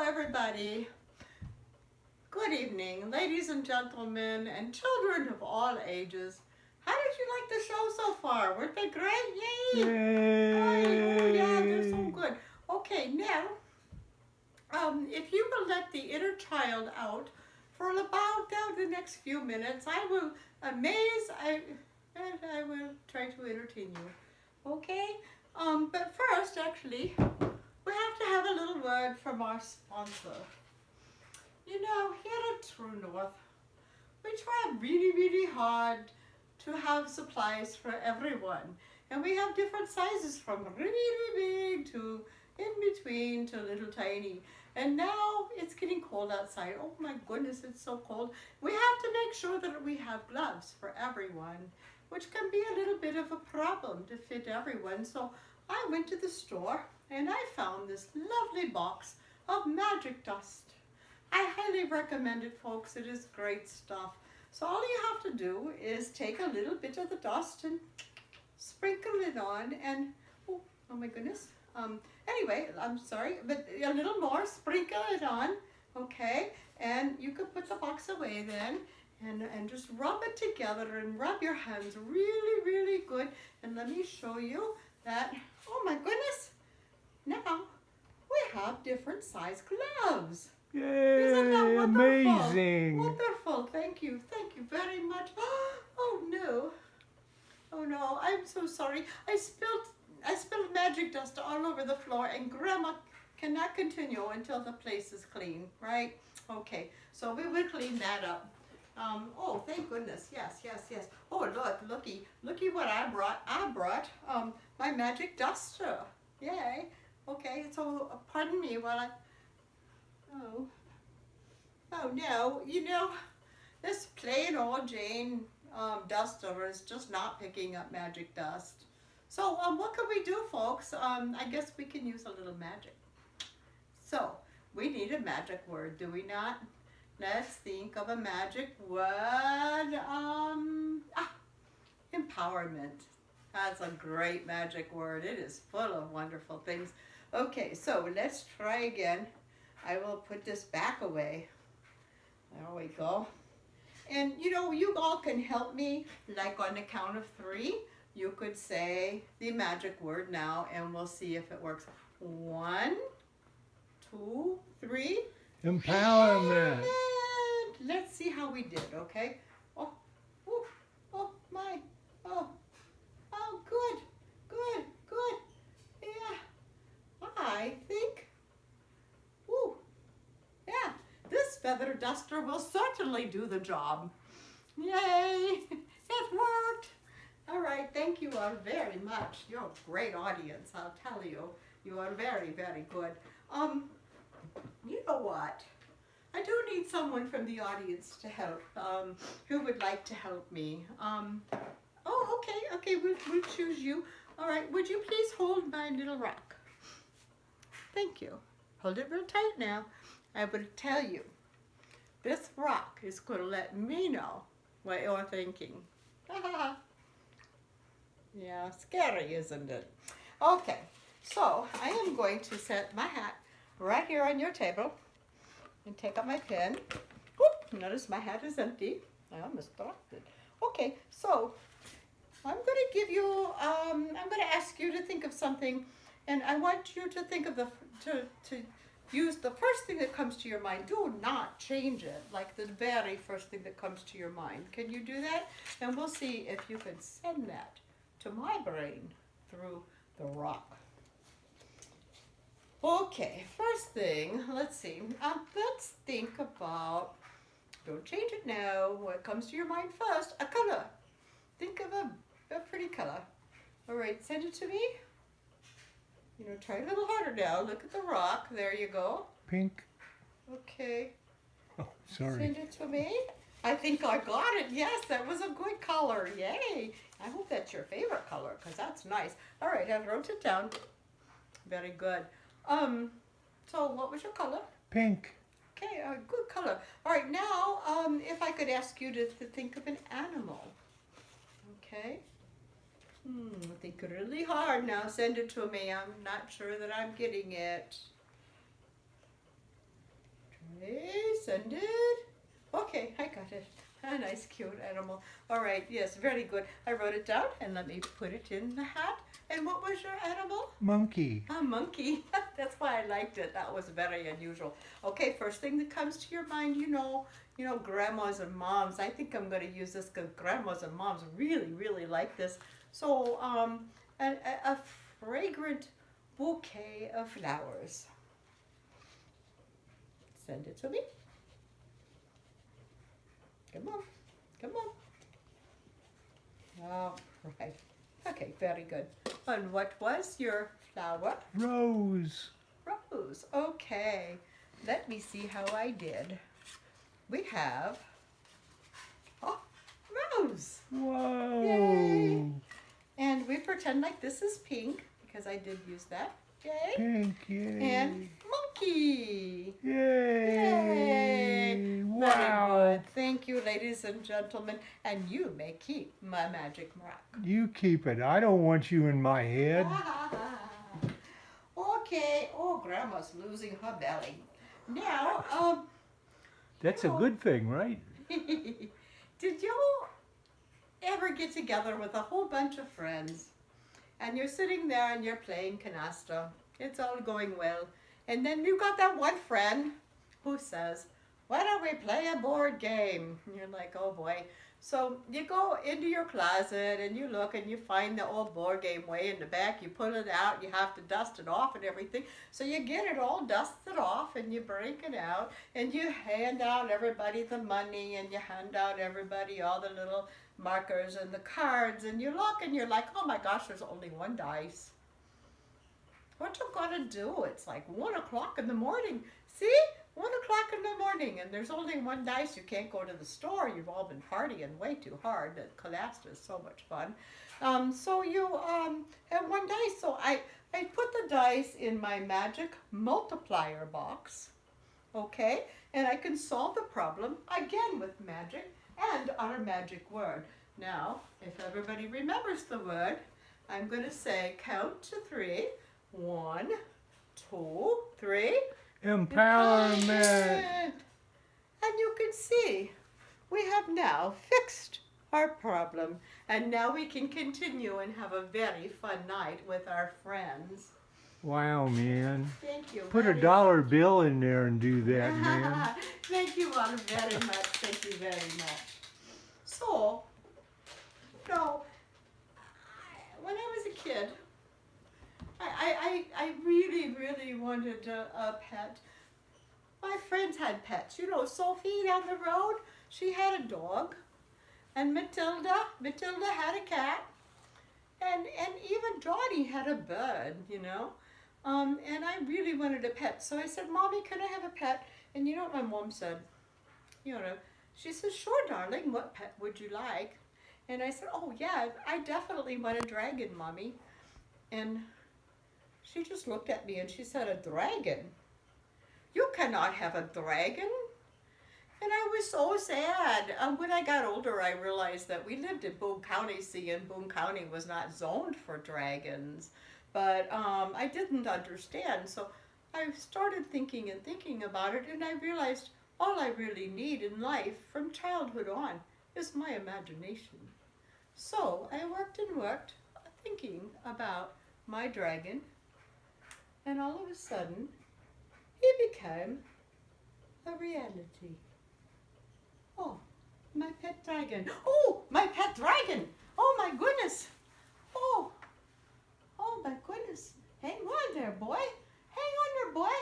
everybody. Good evening, ladies and gentlemen, and children of all ages. How did you like the show so far? Weren't they great? Yay! Oh, yeah, they're so good. Okay, now, if you will let the inner child out for about the next few minutes, I will and I will try to entertain you. Okay? But first, actually, we have to have a little word from our sponsor. You know, here at True North, we try really, really hard to have supplies for everyone. And we have different sizes from really big to in between to little tiny. And now it's getting cold outside. Oh my goodness, it's so cold. We have to make sure that we have gloves for everyone, which can be a little bit of a problem to fit everyone. So I went to the store and I found this lovely box of magic dust. I highly recommend it, folks. It is great stuff. So all you have to do is take a little bit of the dust and sprinkle it on and, oh my goodness. Anyway, I'm sorry, but a little more, sprinkle it on, okay? And you can put the box away then and just rub it together and rub your hands really, really good. And let me show you that, oh my goodness, now we have different size gloves. Yay! Isn't that wonderful? Amazing! Wonderful. Thank you very much. Oh no. Oh no, I'm so sorry. I spilled magic dust all over the floor and Grandma cannot continue until the place is clean, right? Okay, so we will clean that up. Oh, thank goodness. Yes. Oh, looky what I brought. I brought my magic duster. Yay. Okay, so pardon me while I Oh no, you know, this plain old Jane duster is just not picking up magic dust. So what can we do, folks? I guess we can use a little magic. So we need a magic word, do we not? Let's think of a magic word. Empowerment. That's a great magic word. It is full of wonderful things. Okay, so let's try again. I will put this back away. There we go. And you know, you all can help me, like on the count of 3. You could say the magic word now and we'll see if it works. 1, 2, 3. Empowerment. Let's see how we did, okay? Oh my. Oh, good. Yeah, I think. Yeah, this feather duster will certainly do the job. Yay, it worked. All right, thank you all very much. You're a great audience, I'll tell you. You are very, very good. You know what? I do need someone from the audience to help, who would like to help me. Oh, okay, we'll choose you. All right, would you please hold my little rock? Thank you. Hold it real tight now. I will tell you, this rock is going to let me know what you're thinking. Yeah, scary, isn't it? Okay, so I am going to set my hat right here on your table and take out my pen. Whoop, notice my hat is empty. I almost dropped it. Okay, so I'm going to give you, I'm going to ask you to think of something, and I want you to think of to use the first thing that comes to your mind. Do not change it, like the very first thing that comes to your mind. Can you do that? And we'll see if you can send that to my brain through the rock. Okay, first thing, let's see. Let's think about, don't change it now. What comes to your mind first? A color. Think of a pretty color. All right, send it to me. You know, try a little harder now. Look at the rock. There you go. Pink. Okay. Oh, sorry. Send it to me. I think I got it. Yes, that was a good color. Yay. I hope that's your favorite color because that's nice. All right, I wrote it down. Very good. So what was your color? Pink. Okay, a good color. All right, now if I could ask you to think of an animal. Okay. Think really hard now. Send it to me. I'm not sure that I'm getting it. send it? Okay, I got it. A nice, cute animal. All right, yes, very good. I wrote it down and let me put it in the hat. And what was your animal? Monkey. A monkey. That's why I liked it. That was very unusual. Okay, first thing that comes to your mind, grandmas and moms. I think I'm going to use this because grandmas and moms really, really like this. So, a fragrant bouquet of flowers. Send it to me. Come on. Come on. All right. Okay, very good. And what was your flower? Rose. Rose. Okay. Let me see how I did. We have rose. Whoa. Yay. And we pretend like this is pink because I did use that. Yay. Pink, yay. And monkey. Yay. Yay. Wow. Very good. Thank you, ladies and gentlemen. And you may keep my magic mark. You keep it. I don't want you in my head. Okay. Oh, Grandma's losing her belly. Now, That's a good thing, right? did you ever get together with a whole bunch of friends and you're sitting there and you're playing canasta? It's all going well. And then you got that one friend who says, why don't we play a board game? And you're like, oh boy. So you go into your closet and you look and you find the old board game way in the back. You pull it out, you have to dust it off and everything. So you get it all dusted off and you break it out and you hand out everybody the money and you hand out everybody all the little markers and the cards and you look and you're like, oh my gosh, there's only one dice. What you gotta do? It's like 1 o'clock in the morning. See? 1 o'clock in the morning and there's only one dice. You can't go to the store. You've all been partying way too hard. The canasta is so much fun. So you have one dice. So I put the dice in my magic multiplier box. Okay? And I can solve the problem again with magic and our magic word. Now, if everybody remembers the word, I'm going to say count to 3. 1, 2, 3. Empowerment. And you can see we have now fixed our problem and now we can continue and have a very fun night with our friends. Wow, man. Thank you. Put a dollar bill in there and do that, man. Thank you all very much. Thank you very much. So, when I was a kid, I really, really wanted a pet. My friends had pets. Sophie down the road, she had a dog. And Matilda had a cat. And even Johnny had a bird, And I really wanted a pet. So I said, Mommy, can I have a pet? And you know what my mom said? She said, sure, darling, what pet would you like? And I said, oh, yeah, I definitely want a dragon, Mommy. And she just looked at me and she said, a dragon? You cannot have a dragon. And I was so sad. When I got older, I realized that we lived in Boone County, and Boone County was not zoned for dragons. But I didn't understand. So I started thinking about it, and I realized all I really need in life from childhood on is my imagination. So I worked thinking about my dragon, and all of a sudden, he became a reality. Oh, my pet dragon. Oh, my pet dragon. Oh, my goodness. Oh my goodness. Hang on there, boy. Hang on there, boy.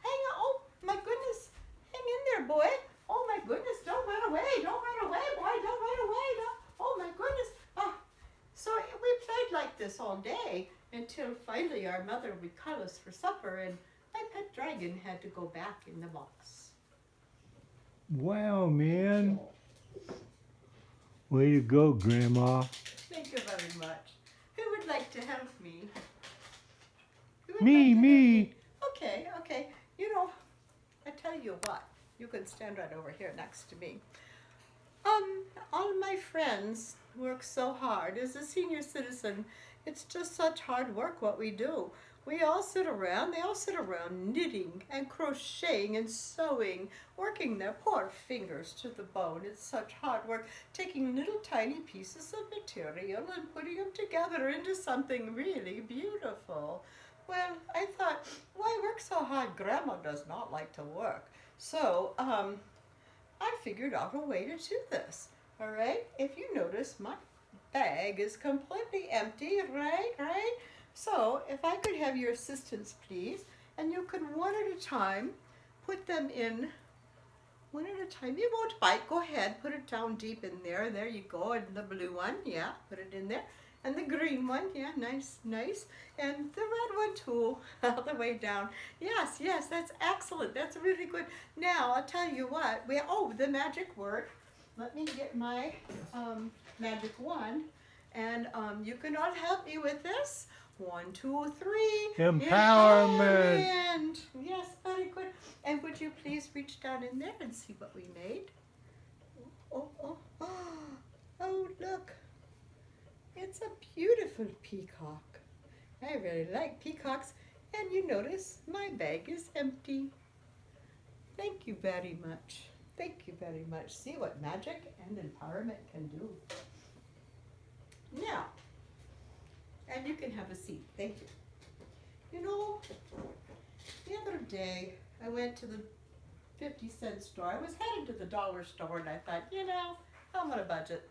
Hang on. Oh, my goodness. Hang in there, boy. Oh, my goodness. Don't run away. Don't run away, boy. Don't run away. No. Oh, my goodness. So we played like this all day until finally our mother would call us for supper, and my pet dragon had to go back in the box. Wow, man. Way to go, Grandma. Thank you very much. Who would like to help me? Me. Okay. I tell you what, you can stand right over here next to me. All my friends work so hard. As a senior citizen, it's just such hard work what we do. they all sit around knitting and crocheting and sewing, working their poor fingers to the bone. It's such hard work, taking little tiny pieces of material and putting them together into something really beautiful. Well, I thought, why work so hard? Grandma does not like to work. So, I figured out a way to do this. All right, if you notice, my bag is completely empty, right? So if I could have your assistance, please, and you could one at a time put them in, one at a time. You won't bite, go ahead, put it down deep in there. There you go, and the blue one, yeah, put it in there. And the green one, yeah, nice. And the red one too, all the way down. Yes, that's excellent, that's really good. Now, I'll tell you what, the magic word. Let me get my magic wand, and you can all help me with this. 1, 2, 3. Empowerment. Yes, very good. And would you please reach down in there and see what we made? Oh, look. It's a beautiful peacock. I really like peacocks. And you notice my bag is empty. Thank you very much. Thank you very much. See what magic and empowerment can do. Now, and you can have a seat. Thank you. You know, the other day I went to the 50-cent store. I was headed to the dollar store and I thought, I'm on a budget.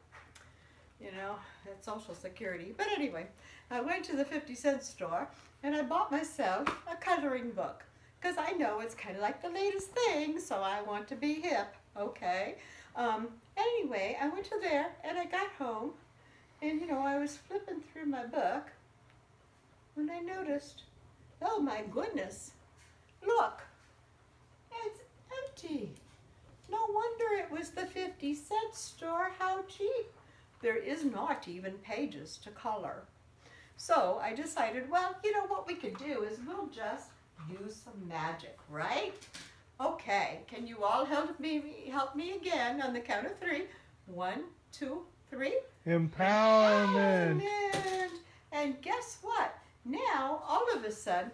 That's Social Security. But anyway, I went to the 50-cent store and I bought myself a coloring book. Because I know it's kind of like the latest thing, so I want to be hip, okay? Anyway, I went to there, and I got home, and, I was flipping through my book, when I noticed, oh my goodness, look, it's empty. No wonder it was the 50-cent store, how cheap. There is not even pages to color. So I decided, well, what we could do is we'll just use some magic, right? Okay, can you all help me again on the count of 3? 1, 2, 3. Empowerment. And guess what? Now, all of a sudden,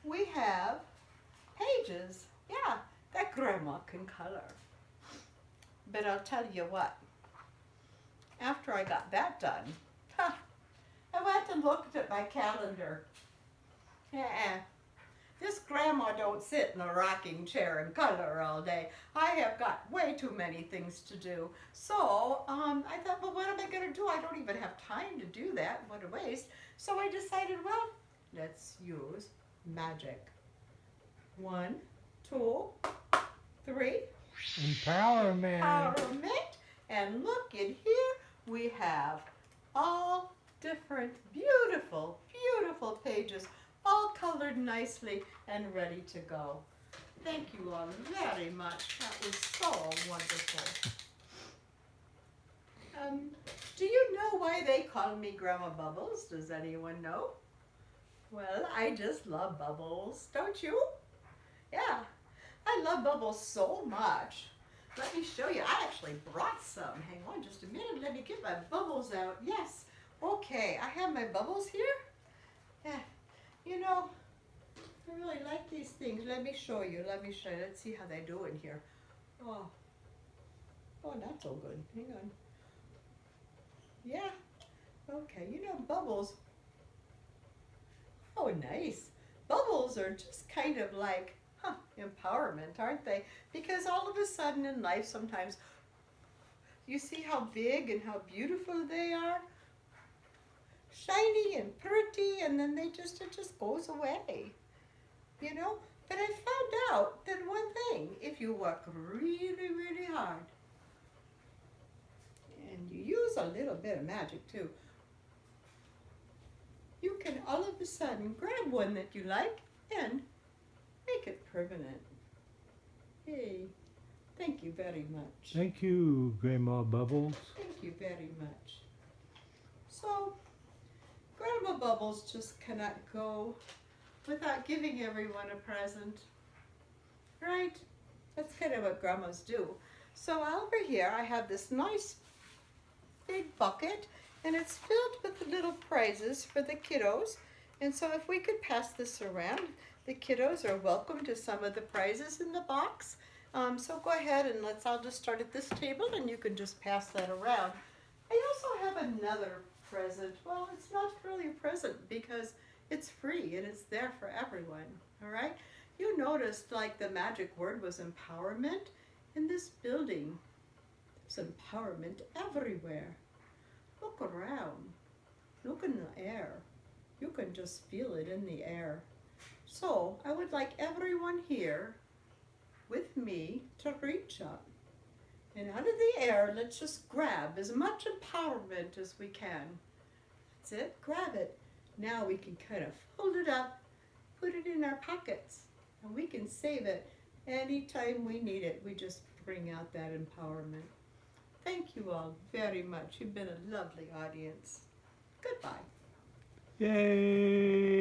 we have pages, that Grandma can color. But I'll tell you what, after I got that done, I went and looked at my calendar. This Grandma don't sit in a rocking chair and color all day. I have got way too many things to do. So I thought, well, what am I going to do? I don't even have time to do that. What a waste. So I decided, well, let's use magic. 1, 2, 3. Empowerment. And look in here, we have all different beautiful pages, all colored nicely and ready to go. Thank you all very much. That was so wonderful. Do you know why they call me Grandma Bubbles? Does anyone know? Well, I just love bubbles, don't you? Yeah, I love bubbles so much. Let me show you. I actually brought some. Hang on just a minute. Let me get my bubbles out. Yes. Okay, I have my bubbles here. Yeah. I really like these things. Let me show you. Let's see how they do in here. Oh, not so good. Hang on. Yeah. Okay, bubbles. Oh, nice. Bubbles are just kind of like, empowerment, aren't they? Because all of a sudden in life sometimes you see how big and how beautiful they are. Shiny and pretty, and then it just goes away. But I found out that one thing, if you work really, really hard, and you use a little bit of magic too, you can all of a sudden grab one that you like and make it permanent. Hey, thank you very much. Thank you, Grandma Bubbles. Thank you very much. So, Grandma Bubbles just cannot go without giving everyone a present, right? That's kind of what grandmas do. So over here I have this nice big bucket, and it's filled with the little prizes for the kiddos. And so if we could pass this around, the kiddos are welcome to some of the prizes in the box. So go ahead and I'll just start at this table and you can just pass that around. I also have another present. Well, it's not really a present because it's free and it's there for everyone, all right? You noticed like the magic word was empowerment. In this building, there's empowerment everywhere. Look around, look in the air. You can just feel it in the air. So I would like everyone here with me to reach up. And out of the air, let's just grab as much empowerment as we can. That's it, grab it. Now we can kind of fold it up, put it in our pockets, and we can save it anytime we need it. We just bring out that empowerment. Thank you all very much. You've been a lovely audience. Goodbye. Yay!